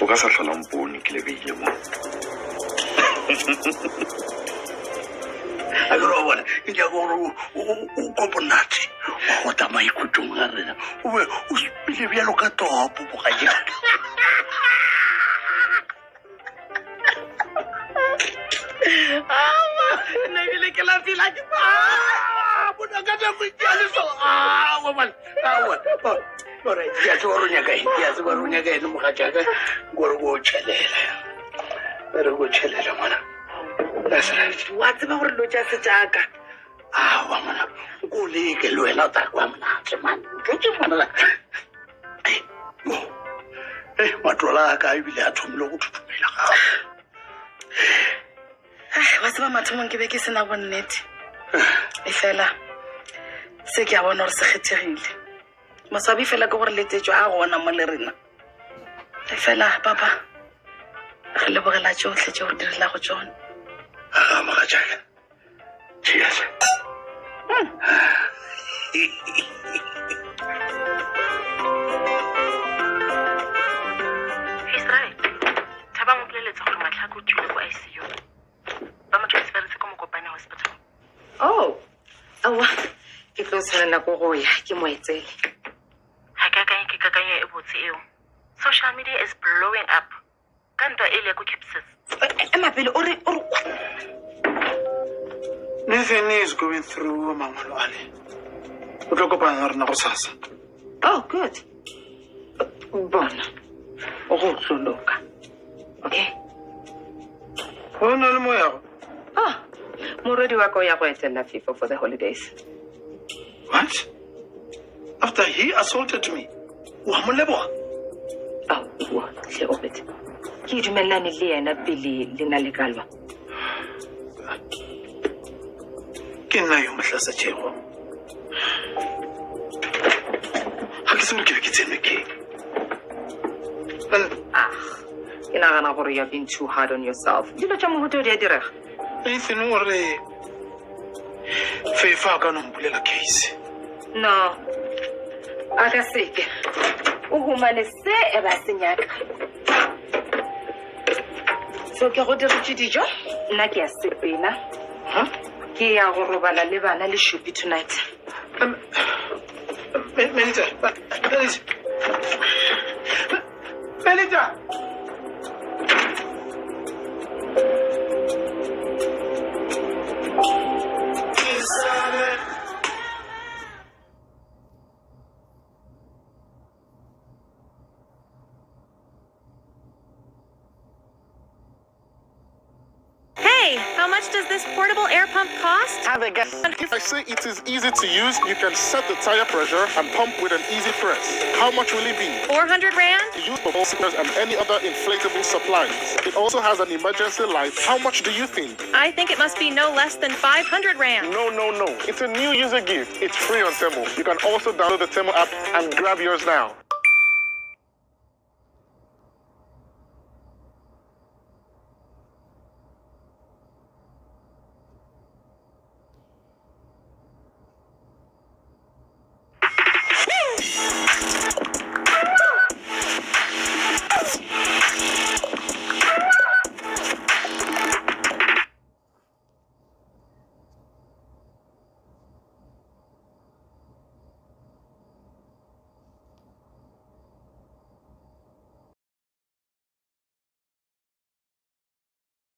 O ka sa tlholang mpone ke lebeile mo. A ke ro bona ke ja go o koponate o ta mai khutung ga rena o be o spile bjalo ka topo bo ga ja nna bile ke lapila ke bona ka tsa go itjale so wa man wa ora ya tsorunya ka ya tsorunya ka no ga ja ka go chelela pero go chelela mana that's right wa tseba gore lo tša setšaka wa mana go leke le wena ta kwa mana man ke mana matola ka ibile a thomile go thutumela ga wa tseba mathomong ke be ke sena bonnete e fela se ke a bona gore se kgethegile maswabi fela ke gore letsetšo a gona mo le rena e fela papa re lebogela tšotlhe tšeo re direla go tsone maga jaka cheers He's right. Thaba mo pleletsa gore matlhaka o tswile ko ICU. Ba mo transferetse ko Mokopane hospital. Oh, awa, ke tlo tshwanela ko go ya ke mo etsele. Ha ke kakanye e botse eo. Social media is blowing up. Kanta ile ko Capsis. Emapele o re Nothing is going through Mamalo. O tlo kopana rena go sasa. Oh, good. Bona. O go tloloka. Okay. O na le moya go. Ah, morodi wa ka o ya go etela FIFA for the holidays. What? After he assaulted me. Wa mo leboga. Oh, wa tle o bete. Ke dumellane le yena pele le na le kalwa. Ke nna yo motlasa tshego. Ha ke se mo ke tsene ke. Ke nagana gore you have been too hard on yourself. Dilo tša mohuto di a direga. Anything ore FIFA ka no mpulela case. No. A ka seke. O humane se e ba senyaka. So ke go diritse dijo? Nna ke a sepela. Ke ya go robala le bana le shupi tonight. Melita. Hey, how much does this portable air pump cost? If I say it is easy to use, you can set the tire pressure and pump with an easy press. How much will it be? 400 rand? Use for bolsters and any other inflatable supplies. It also has an emergency light. How much do you think? I think it must be no less than 500 rand. No. It's a new user gift. It's free on Temu. You can also download the Temu app and grab yours now.